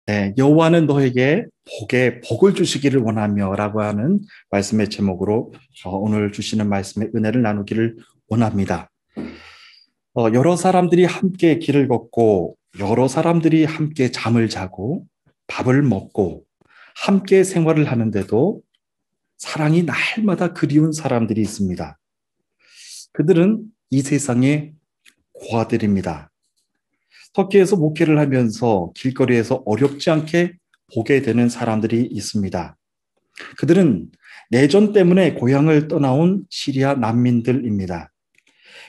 네, 여호와는 너에게 복을 주시기를 원하며라고 하는 말씀의 제목으로 오늘 주시는 말씀의 은혜를 나누기를 원합니다. 여러 사람들이 함께 길을 걷고 여러 사람들이 함께 잠을 자고 밥을 먹고 함께 생활을 하는데도 사랑이 날마다 그리운 사람들이 있습니다. 그들은 이 세상의 고아들입니다. 터키에서 목회를 하면서 길거리에서 어렵지 않게 보게 되는 사람들이 있습니다. 그들은 내전 때문에 고향을 떠나온 시리아 난민들입니다.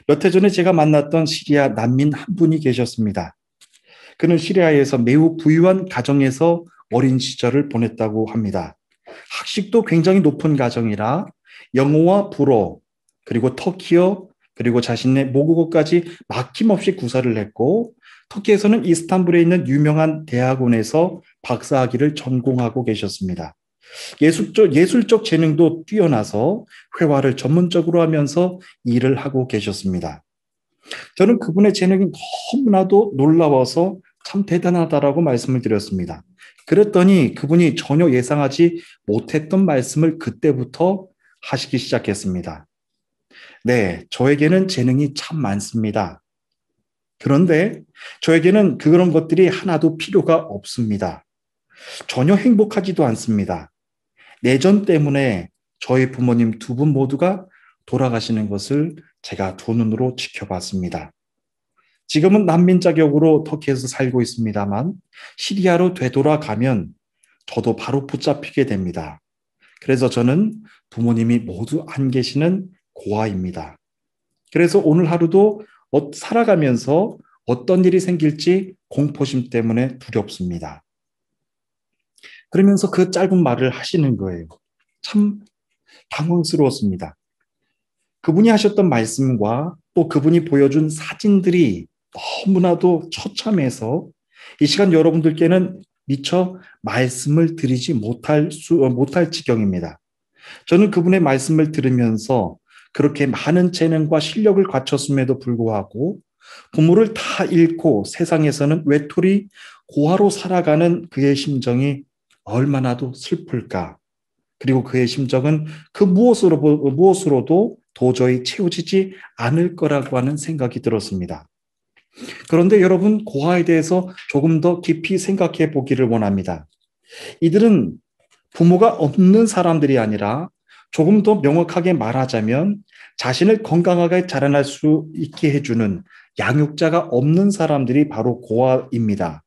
몇 해 전에 제가 만났던 시리아 난민 한 분이 계셨습니다. 그는 시리아에서 매우 부유한 가정에서 어린 시절을 보냈다고 합니다. 학식도 굉장히 높은 가정이라 영어와 불어, 그리고 터키어, 그리고 자신의 모국어까지 막힘없이 구사를 했고, 터키에서는 이스탄불에 있는 유명한 대학원에서 박사학위를 전공하고 계셨습니다. 예술적 재능도 뛰어나서 회화를 전문적으로 하면서 일을 하고 계셨습니다. 저는 그분의 재능이 너무나도 놀라워서 참 대단하다라고 말씀을 드렸습니다. 그랬더니 그분이 전혀 예상하지 못했던 말씀을 그때부터 하시기 시작했습니다. 네, 저에게는 재능이 참 많습니다. 그런데 저에게는 그런 것들이 하나도 필요가 없습니다. 전혀 행복하지도 않습니다. 내전 때문에 저희 부모님 두 분 모두가 돌아가시는 것을 제가 두 눈으로 지켜봤습니다. 지금은 난민 자격으로 터키에서 살고 있습니다만 시리아로 되돌아가면 저도 바로 붙잡히게 됩니다. 그래서 저는 부모님이 모두 안 계시는 고아입니다. 그래서 오늘 하루도 살아가면서 어떤 일이 생길지 공포심 때문에 두렵습니다. 그러면서 그 짧은 말을 하시는 거예요. 참 당황스러웠습니다. 그분이 하셨던 말씀과 또 그분이 보여준 사진들이 너무나도 처참해서 이 시간 여러분들께는 미처 말씀을 드리지 못할 지경입니다. 저는 그분의 말씀을 들으면서 그렇게 많은 재능과 실력을 갖췄음에도 불구하고 부모를 다 잃고 세상에서는 외톨이 고아로 살아가는 그의 심정이 얼마나도 슬플까. 그리고 그의 심정은 그 무엇으로도 도저히 채워지지 않을 거라고 하는 생각이 들었습니다. 그런데 여러분, 고아에 대해서 조금 더 깊이 생각해 보기를 원합니다. 이들은 부모가 없는 사람들이 아니라 조금 더 명확하게 말하자면 자신을 건강하게 자라날 수 있게 해주는 양육자가 없는 사람들이 바로 고아입니다.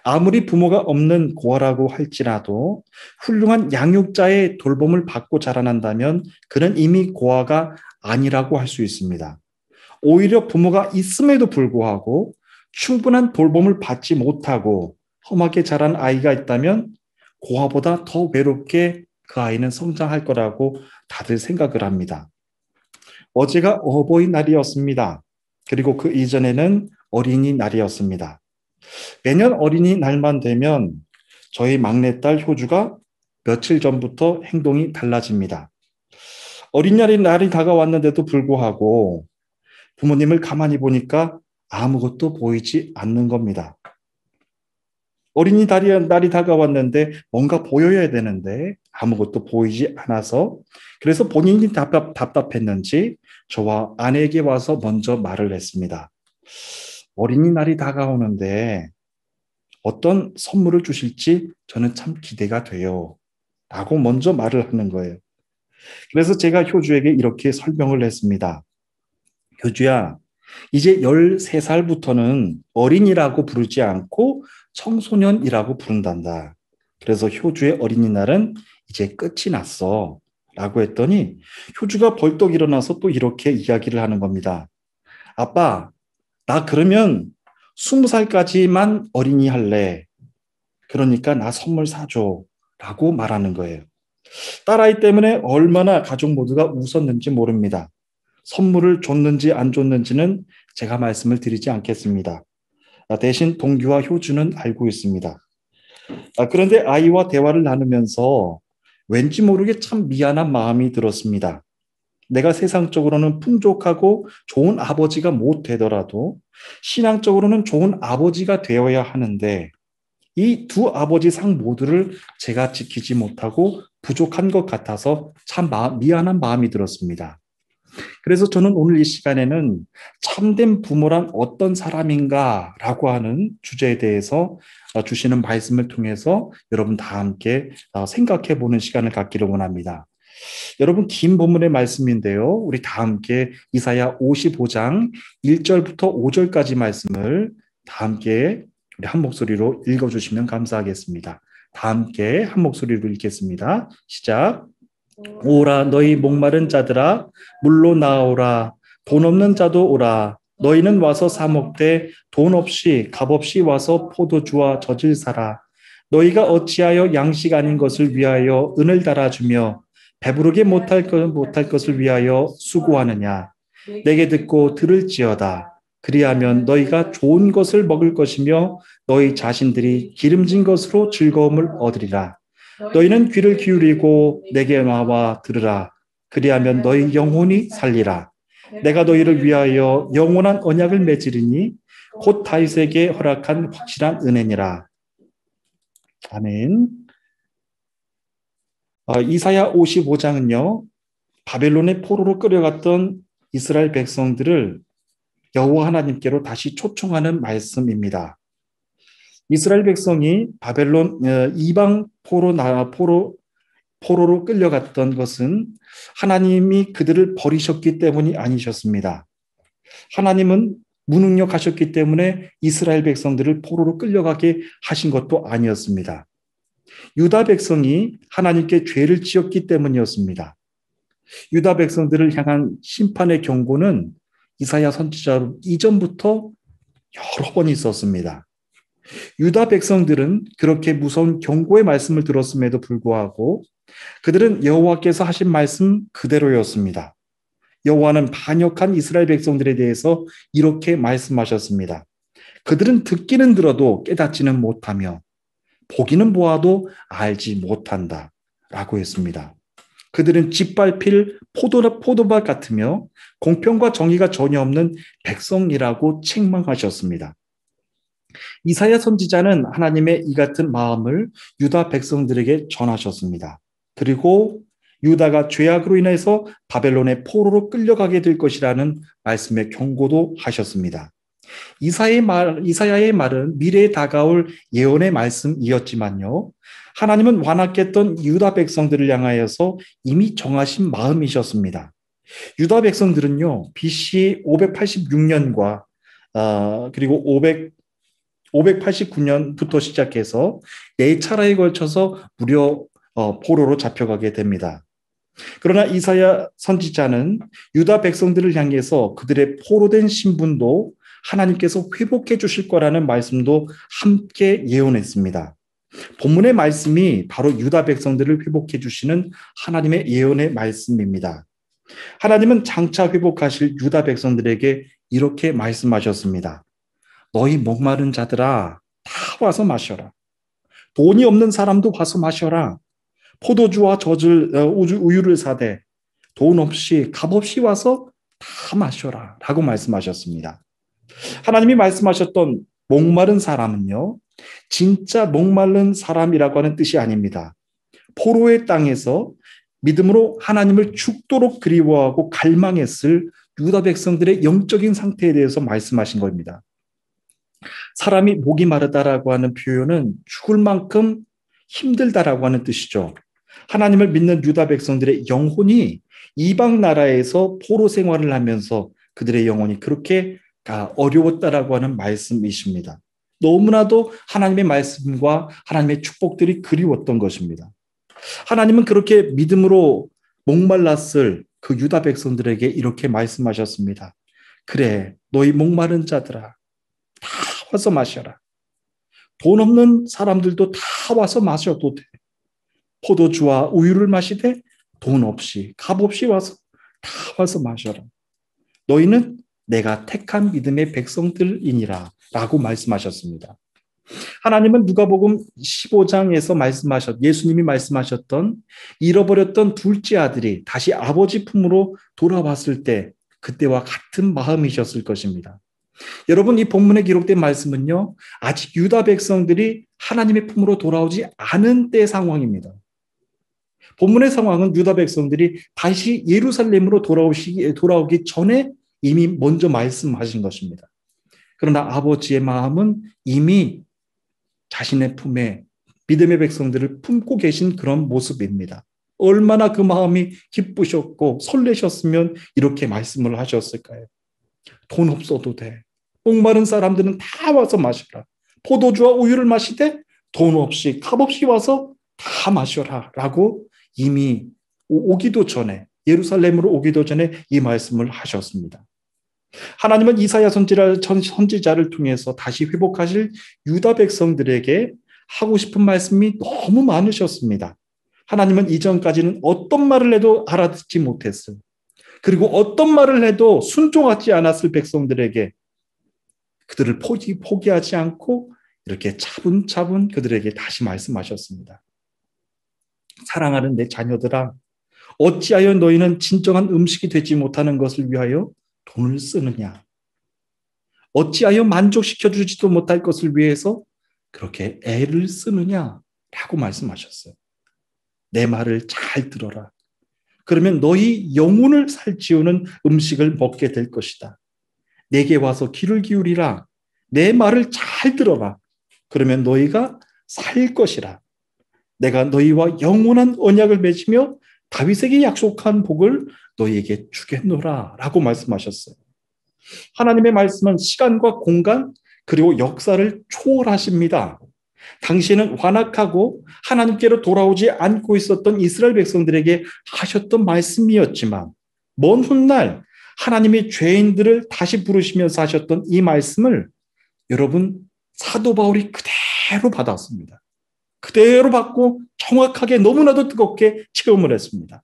아무리 부모가 없는 고아라고 할지라도 훌륭한 양육자의 돌봄을 받고 자라난다면 그는 이미 고아가 아니라고 할 수 있습니다. 오히려 부모가 있음에도 불구하고 충분한 돌봄을 받지 못하고 험하게 자란 아이가 있다면 고아보다 더 외롭게 그 아이는 성장할 거라고 다들 생각을 합니다. 어제가 어버이날이었습니다. 그리고 그 이전에는 어린이날이었습니다. 매년 어린이날만 되면 저희 막내딸 효주가 며칠 전부터 행동이 달라집니다. 어린이날이 다가왔는데도 불구하고 부모님을 가만히 보니까 아무것도 보이지 않는 겁니다. 날이 다가왔는데 뭔가 보여야 되는데 아무것도 보이지 않아서 그래서 본인이 답답했는지 저와 아내에게 와서 먼저 말을 했습니다. 어린이날이 다가오는데 어떤 선물을 주실지 저는 참 기대가 돼요. 라고 먼저 말을 하는 거예요. 그래서 제가 효주에게 이렇게 설명을 했습니다. 효주야, 이제 13살부터는 어린이라고 부르지 않고 청소년이라고 부른단다. 그래서 효주의 어린이날은 이제 끝이 났어. 라고 했더니 효주가 벌떡 일어나서 또 이렇게 이야기를 하는 겁니다. 아빠, 나 그러면 20살까지만 어린이 할래. 그러니까 나 선물 사줘. 라고 말하는 거예요. 딸아이 때문에 얼마나 가족 모두가 웃었는지 모릅니다. 선물을 줬는지 안 줬는지는 제가 말씀을 드리지 않겠습니다. 대신 동규와 효주는 알고 있습니다. 그런데 아이와 대화를 나누면서 왠지 모르게 참 미안한 마음이 들었습니다. 내가 세상적으로는 풍족하고 좋은 아버지가 못 되더라도 신앙적으로는 좋은 아버지가 되어야 하는데 이 두 아버지 상 모두를 제가 지키지 못하고 부족한 것 같아서 참 미안한 마음이 들었습니다. 그래서 저는 오늘 이 시간에는 참된 부모란 어떤 사람인가라고 하는 주제에 대해서 주시는 말씀을 통해서 여러분 다 함께 생각해 보는 시간을 갖기를 원합니다. 여러분 긴 본문의 말씀인데요. 우리 다 함께 이사야 55장 1절부터 5절까지 말씀을 다 함께 우리 한 목소리로 읽어주시면 감사하겠습니다. 다 함께 한 목소리로 읽겠습니다. 시작. 오라 너희 목마른 자들아 물로 나오라 돈 없는 자도 오라 너희는 와서 사 먹되 돈 없이 값 없이 와서 포도주와 젖을 사라 너희가 어찌하여 양식 아닌 것을 위하여 은을 달아주며 배부르게 못할 것을 위하여 수고하느냐 내게 듣고 들을지어다 그리하면 너희가 좋은 것을 먹을 것이며 너희 자신들이 기름진 것으로 즐거움을 얻으리라 너희는 귀를 기울이고 내게 나와 들으라. 그리하면 너희 영혼이 살리라. 내가 너희를 위하여 영원한 언약을 맺으리니 곧 다윗에게 허락한 확실한 은혜니라. 아멘. 이사야 55장은요. 바벨론의 포로로 끌려갔던 이스라엘 백성들을 여호와 하나님께로 다시 초청하는 말씀입니다. 이스라엘 백성이 바벨론 이방 포로로 끌려갔던 것은 하나님이 그들을 버리셨기 때문이 아니셨습니다. 하나님은 무능력하셨기 때문에 이스라엘 백성들을 포로로 끌려가게 하신 것도 아니었습니다. 유다 백성이 하나님께 죄를 지었기 때문이었습니다. 유다 백성들을 향한 심판의 경고는 이사야 선지자 이전부터 여러 번 있었습니다. 유다 백성들은 그렇게 무서운 경고의 말씀을 들었음에도 불구하고 그들은 여호와께서 하신 말씀 그대로였습니다. 여호와는 반역한 이스라엘 백성들에 대해서 이렇게 말씀하셨습니다. 그들은 듣기는 들어도 깨닫지는 못하며 보기는 보아도 알지 못한다 라고 했습니다. 그들은 짓밟힐 포도밭 같으며 공평과 정의가 전혀 없는 백성이라고 책망하셨습니다. 이사야 선지자는 하나님의 이 같은 마음을 유다 백성들에게 전하셨습니다. 그리고 유다가 죄악으로 인해서 바벨론의 포로로 끌려가게 될 것이라는 말씀의 경고도 하셨습니다. 이사야의 말은 미래에 다가올 예언의 말씀이었지만요. 하나님은 완악했던 유다 백성들을 향하여서 이미 정하신 마음이셨습니다. 유다 백성들은요. BC 586년과 그리고 589년부터 시작해서 4차례에 걸쳐서 무려 포로로 잡혀가게 됩니다. 그러나 이사야 선지자는 유다 백성들을 향해서 그들의 포로된 신분도 하나님께서 회복해 주실 거라는 말씀도 함께 예언했습니다. 본문의 말씀이 바로 유다 백성들을 회복해 주시는 하나님의 예언의 말씀입니다. 하나님은 장차 회복하실 유다 백성들에게 이렇게 말씀하셨습니다. 너희 목마른 자들아 다 와서 마셔라. 돈이 없는 사람도 와서 마셔라. 포도주와 우유를 사되 돈 없이 값 없이 와서 다 마셔라 라고 말씀하셨습니다. 하나님이 말씀하셨던 목마른 사람은요. 진짜 목마른 사람이라고 하는 뜻이 아닙니다. 포로의 땅에서 믿음으로 하나님을 죽도록 그리워하고 갈망했을 유다 백성들의 영적인 상태에 대해서 말씀하신 겁니다. 사람이 목이 마르다라고 하는 표현은 죽을 만큼 힘들다라고 하는 뜻이죠. 하나님을 믿는 유다 백성들의 영혼이 이방 나라에서 포로 생활을 하면서 그들의 영혼이 그렇게 어려웠다라고 하는 말씀이십니다. 너무나도 하나님의 말씀과 하나님의 축복들이 그리웠던 것입니다. 하나님은 그렇게 믿음으로 목말랐을 그 유다 백성들에게 이렇게 말씀하셨습니다. 그래, 너희 목마른 자들아 다 와서 마셔라. 돈 없는 사람들도 다 와서 마셔도 돼. 포도주와 우유를 마시되 돈 없이 값 없이 와서 다 와서 마셔라. 너희는 내가 택한 믿음의 백성들이니라 라고 말씀하셨습니다. 하나님은 누가복음 15장에서 예수님이 말씀하셨던 잃어버렸던 둘째 아들이 다시 아버지 품으로 돌아왔을 때 그때와 같은 마음이셨을 것입니다. 여러분, 이 본문에 기록된 말씀은요, 아직 유다 백성들이 하나님의 품으로 돌아오지 않은 때 상황입니다. 본문의 상황은 유다 백성들이 다시 예루살렘으로 돌아오기 전에 이미 먼저 말씀하신 것입니다. 그러나 아버지의 마음은 이미 자신의 품에 믿음의 백성들을 품고 계신 그런 모습입니다. 얼마나 그 마음이 기쁘셨고 설레셨으면 이렇게 말씀을 하셨을까요? 돈 없어도 돼. 목마른 사람들은 다 와서 마시라. 포도주와 우유를 마시되 돈 없이 값없이 와서 다 마셔라 라고 이미 오기도 전에, 예루살렘으로 오기도 전에 이 말씀을 하셨습니다. 하나님은 이사야 선지자를 통해서 다시 회복하실 유다 백성들에게 하고 싶은 말씀이 너무 많으셨습니다. 하나님은 이전까지는 어떤 말을 해도 알아듣지 못했어요. 그리고 어떤 말을 해도 순종하지 않았을 백성들에게 그들을 포기하지 않고 이렇게 차분차분 그들에게 다시 말씀하셨습니다. 사랑하는 내 자녀들아, 어찌하여 너희는 진정한 음식이 되지 못하는 것을 위하여 돈을 쓰느냐? 어찌하여 만족시켜주지도 못할 것을 위해서 그렇게 애를 쓰느냐? 라고 말씀하셨어요. 내 말을 잘 들어라. 그러면 너희 영혼을 살찌우는 음식을 먹게 될 것이다. 내게 와서 귀를 기울이라. 내 말을 잘 들어라. 그러면 너희가 살 것이라. 내가 너희와 영원한 언약을 맺으며 다윗에게 약속한 복을 너희에게 주겠노라 라고 말씀하셨어요. 하나님의 말씀은 시간과 공간 그리고 역사를 초월하십니다. 당시에는 완악하고 하나님께로 돌아오지 않고 있었던 이스라엘 백성들에게 하셨던 말씀이었지만 먼 훗날 하나님이 죄인들을 다시 부르시면서 하셨던 이 말씀을 여러분 사도 바울이 그대로 받았습니다. 그대로 받고 정확하게 너무나도 뜨겁게 체험을 했습니다.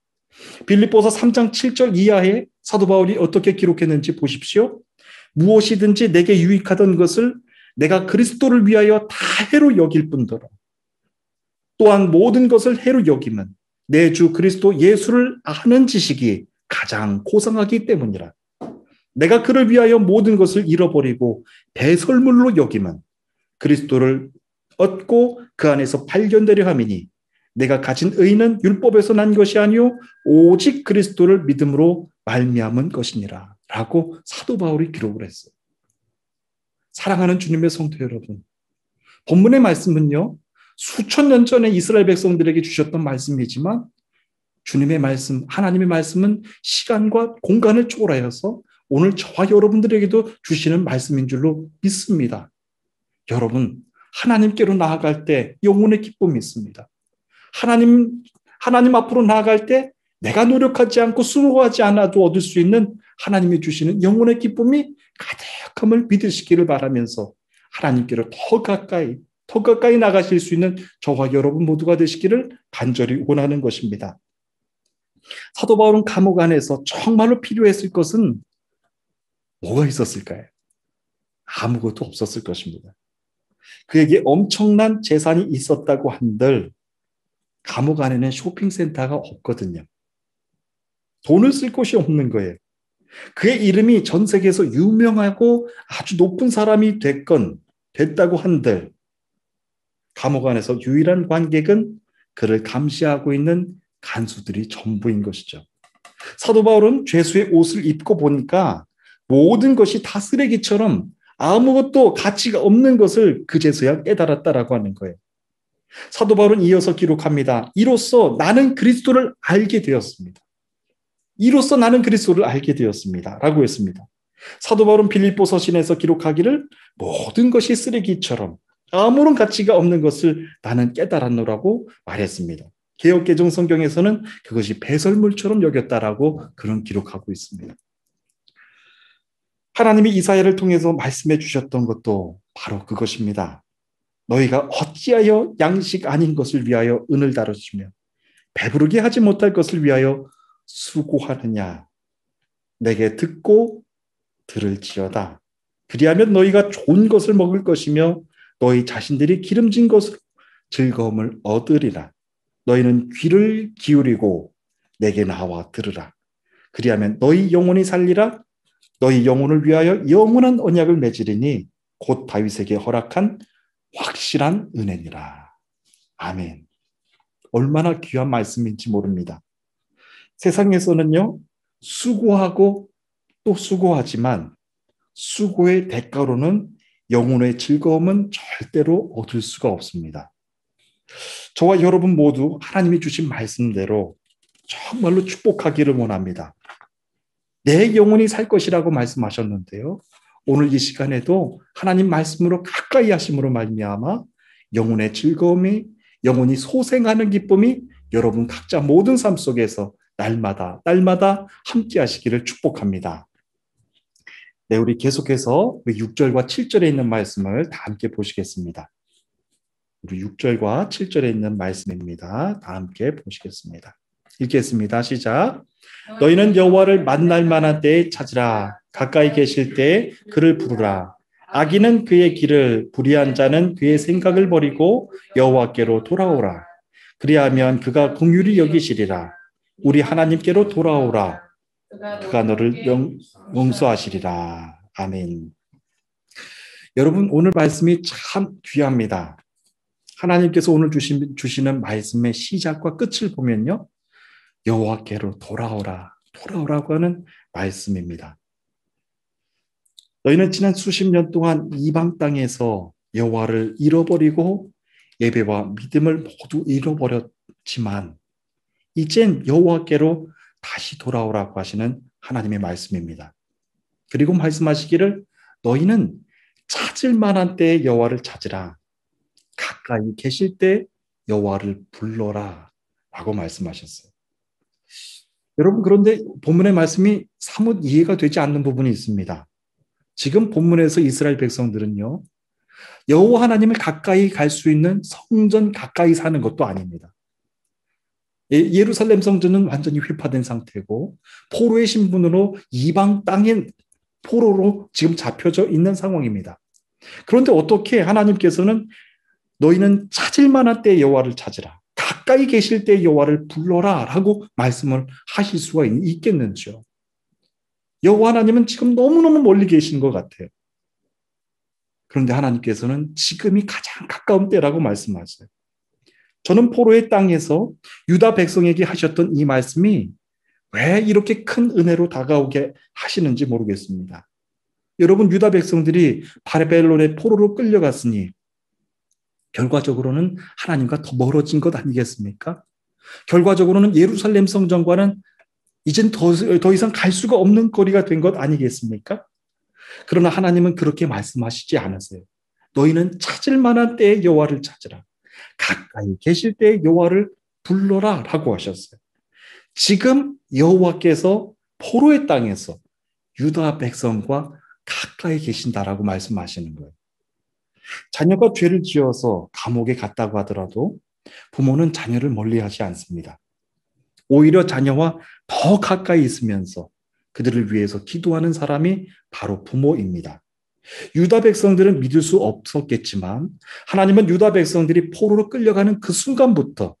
빌립보서 3장 7절 이하에 사도 바울이 어떻게 기록했는지 보십시오. 무엇이든지 내게 유익하던 것을 내가 그리스도를 위하여 다 해로 여길 뿐더러 또한 모든 것을 해로 여김은 내 주 그리스도 예수를 아는 지식이 가장 고상하기 때문이라. 내가 그를 위하여 모든 것을 잃어버리고 배설물로 여김은 그리스도를 얻고 그 안에서 발견되려 함이니 내가 가진 의는 율법에서 난 것이 아니요 오직 그리스도를 믿음으로 말미암은 것이니라 라고 사도 바울이 기록을 했어요. 사랑하는 주님의 성도 여러분, 본문의 말씀은요 수천 년 전에 이스라엘 백성들에게 주셨던 말씀이지만 주님의 말씀, 하나님의 말씀은 시간과 공간을 초월하여서 오늘 저와 여러분들에게도 주시는 말씀인 줄로 믿습니다. 여러분, 하나님께로 나아갈 때 영혼의 기쁨이 있습니다. 하나님 앞으로 나아갈 때 내가 노력하지 않고 수고하지 않아도 얻을 수 있는 하나님이 주시는 영혼의 기쁨이 가득함을 믿으시기를 바라면서 하나님께로 더 가까이 나가실 수 있는 저와 여러분 모두가 되시기를 간절히 원하는 것입니다. 사도 바울은 감옥 안에서 정말로 필요했을 것은 뭐가 있었을까요? 아무것도 없었을 것입니다. 그에게 엄청난 재산이 있었다고 한들 감옥 안에는 쇼핑센터가 없거든요. 돈을 쓸 곳이 없는 거예요. 그의 이름이 전 세계에서 유명하고 아주 높은 사람이 됐다고 한들 감옥 안에서 유일한 관객은 그를 감시하고 있는 간수들이 전부인 것이죠. 사도 바울은 죄수의 옷을 입고 보니까 모든 것이 다 쓰레기처럼 아무것도 가치가 없는 것을 그제서야 깨달았다라고 하는 거예요. 사도 바울은 이어서 기록합니다. 이로써 나는 그리스도를 알게 되었습니다. 이로써 나는 그리스도를 알게 되었습니다. 라고 했습니다. 사도 바울은 빌립보 서신에서 기록하기를 모든 것이 쓰레기처럼 아무런 가치가 없는 것을 나는 깨달았노라고 말했습니다. 개역개정 성경에서는 그것이 배설물처럼 여겼다라고 그런 기록하고 있습니다. 하나님이 이사야를 통해서 말씀해 주셨던 것도 바로 그것입니다. 너희가 어찌하여 양식 아닌 것을 위하여 은을 다루시며 배부르게 하지 못할 것을 위하여 수고하느냐. 내게 듣고 들을지어다. 그리하면 너희가 좋은 것을 먹을 것이며 너희 자신들이 기름진 것으로 즐거움을 얻으리라. 너희는 귀를 기울이고 내게 나와 들으라. 그리하면 너희 영혼이 살리라. 너희 영혼을 위하여 영원한 언약을 맺으리니 곧 다윗에게 허락한 확실한 은혜니라. 아멘. 얼마나 귀한 말씀인지 모릅니다. 세상에서는요, 수고하고 또 수고하지만 수고의 대가로는 영혼의 즐거움은 절대로 얻을 수가 없습니다. 저와 여러분 모두 하나님이 주신 말씀대로 정말로 축복하기를 원합니다. 내 영혼이 살 것이라고 말씀하셨는데요. 오늘 이 시간에도 하나님 말씀으로 가까이 하심으로 말미암아 영혼의 즐거움이, 영혼이 소생하는 기쁨이 여러분 각자 모든 삶 속에서 날마다 함께 하시기를 축복합니다. 네, 우리 계속해서 6절과 7절에 있는 말씀을 다 함께 보시겠습니다. 우리 6절과 7절에 있는 말씀입니다. 다 함께 보시겠습니다. 읽겠습니다. 시작. 너희는 여호와를 만날 만한 때에 찾으라. 가까이 계실 때에 그를 부르라. 악인은 그의 길을, 불의한 자는 그의 생각을 버리고 여호와께로 돌아오라. 그리하면 그가 긍휼히 여기시리라. 우리 하나님께로 돌아오라. 그가 너를 용서하시리라. 아멘. 여러분, 오늘 말씀이 참 귀합니다. 하나님께서 오늘 주시는 말씀의 시작과 끝을 보면요, 여호와께로 돌아오라고 하는 말씀입니다. 너희는 지난 수십 년 동안 이방 땅에서 여호와를 잃어버리고 예배와 믿음을 모두 잃어버렸지만 이젠 여호와께로 다시 돌아오라고 하시는 하나님의 말씀입니다. 그리고 말씀하시기를 너희는 찾을 만한 때에 여호와를 찾으라. 가까이 계실 때 여호와를 불러라 라고 말씀하셨어요. 여러분, 그런데 본문의 말씀이 사뭇 이해가 되지 않는 부분이 있습니다. 지금 본문에서 이스라엘 백성들은요, 여호와 하나님을 가까이 갈 수 있는 성전 가까이 사는 것도 아닙니다. 예루살렘 성전은 완전히 회파된 상태고 포로의 신분으로 이방 땅의 포로로 지금 잡혀져 있는 상황입니다. 그런데 어떻게 하나님께서는 너희는 찾을 만한 때에 여호와를 찾으라. 가까이 계실 때 여호와를 불러라 라고 말씀을 하실 수가 있겠는지요. 여호와 하나님은 지금 너무너무 멀리 계신 것 같아요. 그런데 하나님께서는 지금이 가장 가까운 때라고 말씀하세요. 저는 포로의 땅에서 유다 백성에게 하셨던 이 말씀이 왜 이렇게 큰 은혜로 다가오게 하시는지 모르겠습니다. 여러분, 유다 백성들이 바벨론의 포로로 끌려갔으니 결과적으로는 하나님과 더 멀어진 것 아니겠습니까? 결과적으로는 예루살렘 성전과는 이젠 더 이상 갈 수가 없는 거리가 된 것 아니겠습니까? 그러나 하나님은 그렇게 말씀하시지 않으세요. 너희는 찾을 만한 때에 여호와를 찾으라. 가까이 계실 때에 여호와를 불러라 라고 하셨어요. 지금 여호와께서 포로의 땅에서 유다 백성과 가까이 계신다라고 말씀하시는 거예요. 자녀가 죄를 지어서 감옥에 갔다고 하더라도 부모는 자녀를 멀리하지 않습니다. 오히려 자녀와 더 가까이 있으면서 그들을 위해서 기도하는 사람이 바로 부모입니다. 유다 백성들은 믿을 수 없었겠지만 하나님은 유다 백성들이 포로로 끌려가는 그 순간부터,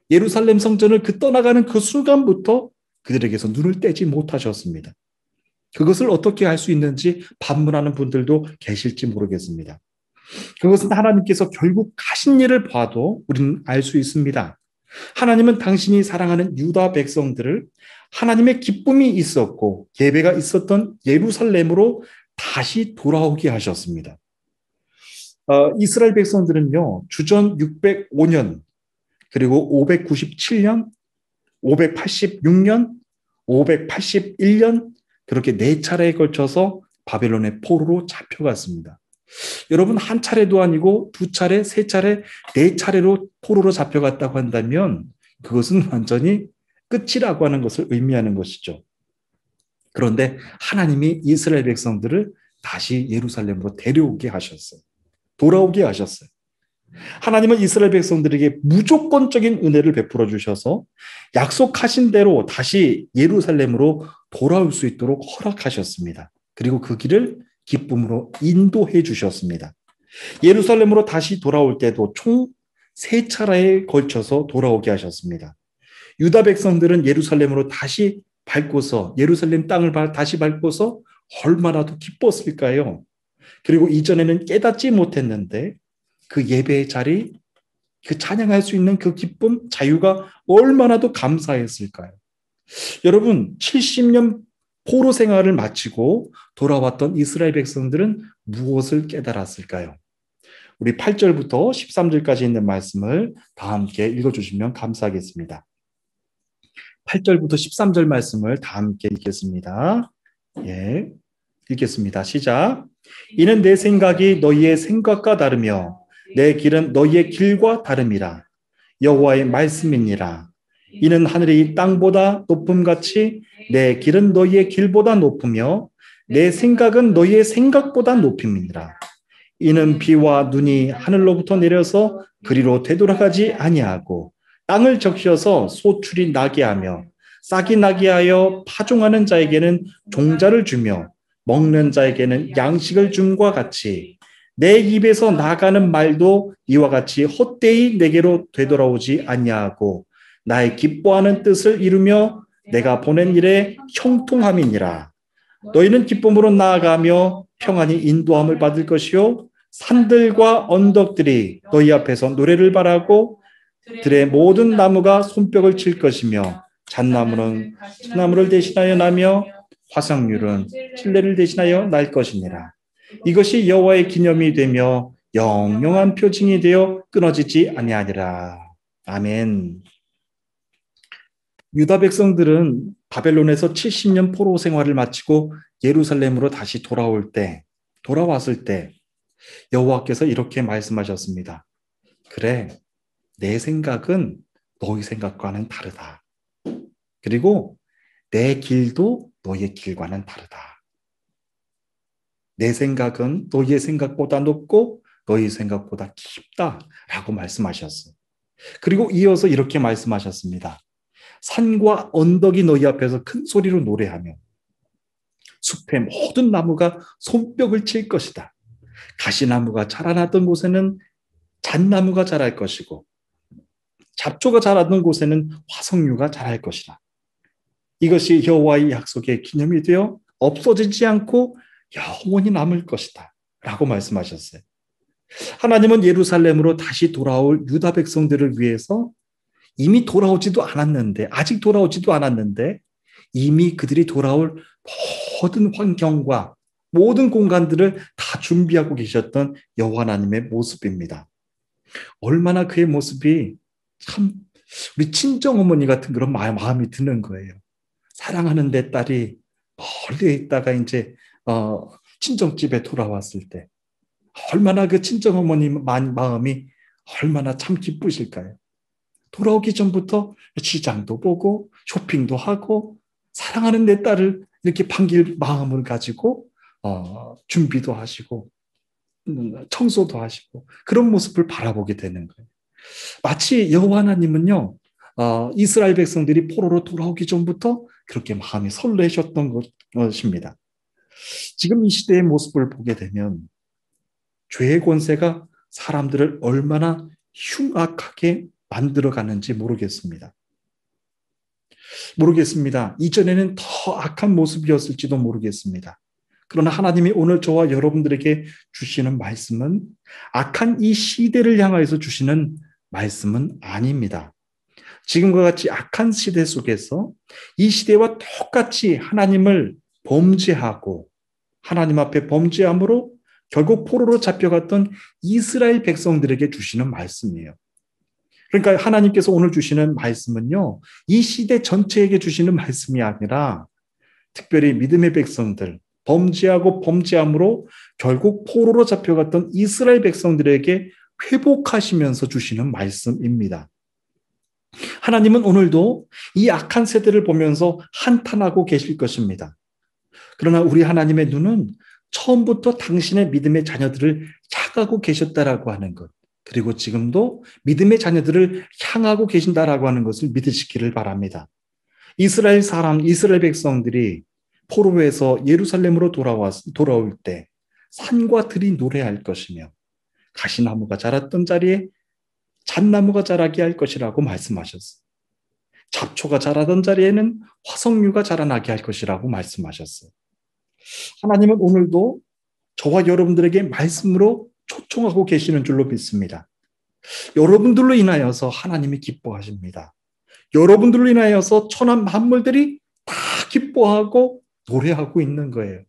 예루살렘 성전을 떠나가는 그 순간부터 그들에게서 눈을 떼지 못하셨습니다. 그것을 어떻게 할 수 있는지 반문하는 분들도 계실지 모르겠습니다. 그것은 하나님께서 결국 가신 일을 봐도 우리는 알 수 있습니다. 하나님은 당신이 사랑하는 유다 백성들을 하나님의 기쁨이 있었고 예배가 있었던 예루살렘으로 다시 돌아오게 하셨습니다. 이스라엘 백성들은요, 주전 605년, 그리고 597년, 586년, 581년, 그렇게 4차례에 걸쳐서 바벨론의 포로로 잡혀갔습니다. 여러분, 한 차례도 아니고 2차례, 3차례, 4차례로 포로로 잡혀갔다고 한다면 그것은 완전히 끝이라고 하는 것을 의미하는 것이죠. 그런데 하나님이 이스라엘 백성들을 다시 예루살렘으로 데려오게 하셨어요. 돌아오게 하셨어요. 하나님은 이스라엘 백성들에게 무조건적인 은혜를 베풀어 주셔서 약속하신 대로 다시 예루살렘으로 돌아올 수 있도록 허락하셨습니다. 그리고 그 길을 기쁨으로 인도해 주셨습니다. 예루살렘으로 다시 돌아올 때도 총 3차례에 걸쳐서 돌아오게 하셨습니다. 유다 백성들은 예루살렘으로 다시 밟고서, 예루살렘 땅을 다시 밟고서 얼마나 더 기뻤을까요? 그리고 이전에는 깨닫지 못했는데 그 예배의 자리, 그 찬양할 수 있는 그 기쁨, 자유가 얼마나 더 감사했을까요? 여러분, 70년 포로 생활을 마치고 돌아왔던 이스라엘 백성들은 무엇을 깨달았을까요? 우리 8절부터 13절까지 있는 말씀을 다 함께 읽어주시면 감사하겠습니다. 8절부터 13절 말씀을 다 함께 읽겠습니다. 예, 읽겠습니다. 시작. 이는 내 생각이 너희의 생각과 다르며 내 길은 너희의 길과 다름이라. 여호와의 말씀이니라. 이는 하늘이 땅보다 높음같이 내 길은 너희의 길보다 높으며 내 생각은 너희의 생각보다 높음이니라. 이는 비와 눈이 하늘로부터 내려서 그리로 되돌아가지 아니하고 땅을 적셔서 소출이 나게 하며 싹이 나게 하여 파종하는 자에게는 종자를 주며 먹는 자에게는 양식을 줌과 같이 내 입에서 나가는 말도 이와 같이 헛되이 내게로 되돌아오지 아니하고 나의 기뻐하는 뜻을 이루며 내가 보낸 일에 형통함이니라. 너희는 기쁨으로 나아가며 평안히 인도함을 받을 것이요 산들과 언덕들이 너희 앞에서 노래를 바라고 들의 모든 나무가 손뼉을 칠 것이며 잣나무는 소나무를 대신하여 나며 화석류는 칠레를 대신하여 날 것이니라. 이것이 여호와의 기념이 되며 영영한 표징이 되어 끊어지지 아니하니라. 아멘. 유다 백성들은 바벨론에서 70년 포로 생활을 마치고 예루살렘으로 다시 돌아왔을 때 여호와께서 이렇게 말씀하셨습니다. 그래, 내 생각은 너희 생각과는 다르다. 그리고 내 길도 너희의 길과는 다르다. 내 생각은 너희의 생각보다 높고 너희 생각보다 깊다라고 말씀하셨어요. 그리고 이어서 이렇게 말씀하셨습니다. 산과 언덕이 너희 앞에서 큰 소리로 노래하며 숲의 모든 나무가 손뼉을 칠 것이다. 가시나무가 자라나던 곳에는 잣나무가 자랄 것이고 잡초가 자라던 곳에는 화석류가 자랄 것이다. 이것이 여호와의 약속의 기념이 되어 없어지지 않고 영원히 남을 것이다 라고 말씀하셨어요. 하나님은 예루살렘으로 다시 돌아올 유다 백성들을 위해서 이미 돌아오지도 않았는데 아직 돌아오지도 않았는데 이미 그들이 돌아올 모든 환경과 모든 공간들을 다 준비하고 계셨던 여호와 하나님의 모습입니다. 얼마나 그의 모습이 참 우리 친정어머니 같은 그런 마음이 드는 거예요. 사랑하는 내 딸이 멀리 있다가 이제 친정집에 돌아왔을 때 얼마나 그 친정어머니 마음이 얼마나 참 기쁘실까요? 돌아오기 전부터 시장도 보고 쇼핑도 하고 사랑하는 내 딸을 이렇게 반길 마음을 가지고 준비도 하시고 청소도 하시고 그런 모습을 바라보게 되는 거예요. 마치 여호와 하나님은요, 이스라엘 백성들이 포로로 돌아오기 전부터 그렇게 마음이 설레셨던 것입니다. 지금 이 시대의 모습을 보게 되면 죄의 권세가 사람들을 얼마나 흉악하게 만들어가는지 모르겠습니다. 이전에는 더 악한 모습이었을지도 모르겠습니다. 그러나 하나님이 오늘 저와 여러분들에게 주시는 말씀은 악한 이 시대를 향하여서 주시는 말씀은 아닙니다. 지금과 같이 악한 시대 속에서 이 시대와 똑같이 하나님을 범죄하고 하나님 앞에 범죄함으로 결국 포로로 잡혀갔던 이스라엘 백성들에게 주시는 말씀이에요. 그러니까 하나님께서 오늘 주시는 말씀은요, 이 시대 전체에게 주시는 말씀이 아니라 특별히 믿음의 백성들, 범죄하고 범죄함으로 결국 포로로 잡혀갔던 이스라엘 백성들에게 회복하시면서 주시는 말씀입니다. 하나님은 오늘도 이 악한 세대를 보면서 한탄하고 계실 것입니다. 그러나 우리 하나님의 눈은 처음부터 당신의 믿음의 자녀들을 향하고 계셨다라고 하는 것, 그리고 지금도 믿음의 자녀들을 향하고 계신다라고 하는 것을 믿으시기를 바랍니다. 이스라엘 백성들이 포로에서 예루살렘으로 돌아올 때 산과 들이 노래할 것이며 가시나무가 자랐던 자리에 잣나무가 자라게 할 것이라고 말씀하셨어요. 잡초가 자라던 자리에는 화석류가 자라나게 할 것이라고 말씀하셨어요. 하나님은 오늘도 저와 여러분들에게 말씀으로 초청하고 계시는 줄로 믿습니다. 여러분들로 인하여서 하나님이 기뻐하십니다. 여러분들로 인하여서 천한 만물들이 다 기뻐하고 노래하고 있는 거예요.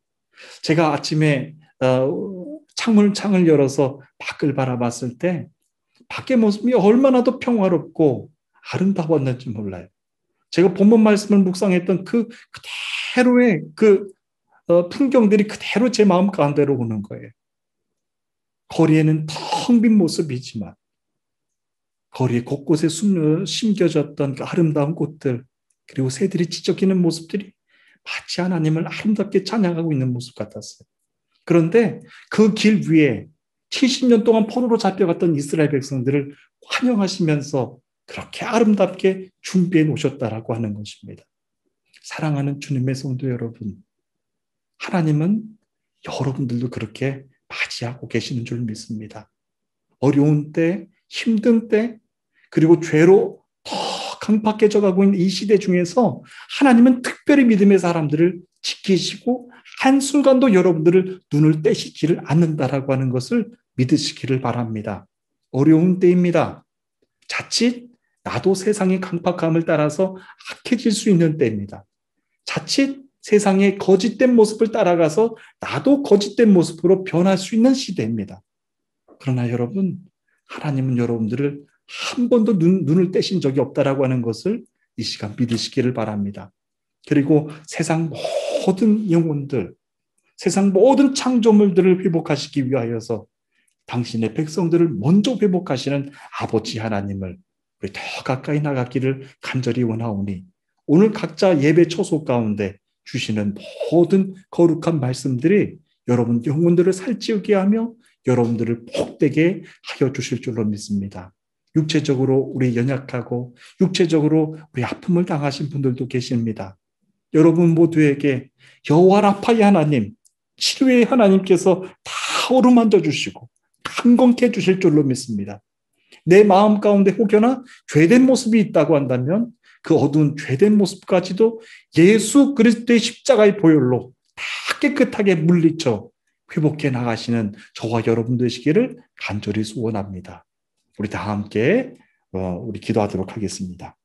제가 아침에 창을 열어서 밖을 바라봤을 때 밖의 모습이 얼마나 더 평화롭고 아름다웠는지 몰라요. 제가 본문 말씀을 묵상했던 그 그대로의 풍경들이 그대로 제 마음 가운데로 오는 거예요. 거리에는 텅 빈 모습이지만 거리 곳곳에 심겨졌던 그 아름다운 꽃들, 그리고 새들이 지저귀는 모습들이 마치 하나님을 아름답게 찬양하고 있는 모습 같았어요. 그런데 그 길 위에 70년 동안 포로로 잡혀갔던 이스라엘 백성들을 환영하시면서 그렇게 아름답게 준비해 놓으셨다라고 하는 것입니다. 사랑하는 주님의 성도 여러분, 하나님은 여러분들도 그렇게 맞이하고 계시는 줄 믿습니다. 어려운 때, 힘든 때, 그리고 죄로 더 강팍해져 가고 있는 이 시대 중에서 하나님은 특별히 믿음의 사람들을 지키시고 한순간도 여러분들을 눈을 떼시지를 않는다라고 하는 것을 믿으시기를 바랍니다. 어려운 때입니다. 자칫 나도 세상의 강팍함을 따라서 악해질 수 있는 때입니다. 자칫 세상의 거짓된 모습을 따라가서 나도 거짓된 모습으로 변할 수 있는 시대입니다. 그러나 여러분, 하나님은 여러분들을 한 번도 눈을 떼신 적이 없다라고 하는 것을 이 시간 믿으시기를 바랍니다. 그리고 세상 모든 영혼들, 세상 모든 창조물들을 회복하시기 위하여서 당신의 백성들을 먼저 회복하시는 아버지 하나님을 우리 더 가까이 나가기를 간절히 원하오니 오늘 각자 예배 처소 가운데 주시는 모든 거룩한 말씀들이 여러분 영혼들을 살찌우게 하며 여러분들을 복되게 하여 주실 줄로 믿습니다. 육체적으로 우리 연약하고 육체적으로 우리 아픔을 당하신 분들도 계십니다. 여러분 모두에게 여호와 라파의 하나님, 치료의 하나님께서 다 어루만져 주시고 강건케 해주실 줄로 믿습니다. 내 마음 가운데 혹여나 죄된 모습이 있다고 한다면 그 어두운 죄된 모습까지도 예수 그리스도의 십자가의 보혈로 다 깨끗하게 물리쳐 회복해 나가시는 저와 여러분 되시기를 간절히 소원합니다. 우리 다 함께 우리 기도하도록 하겠습니다.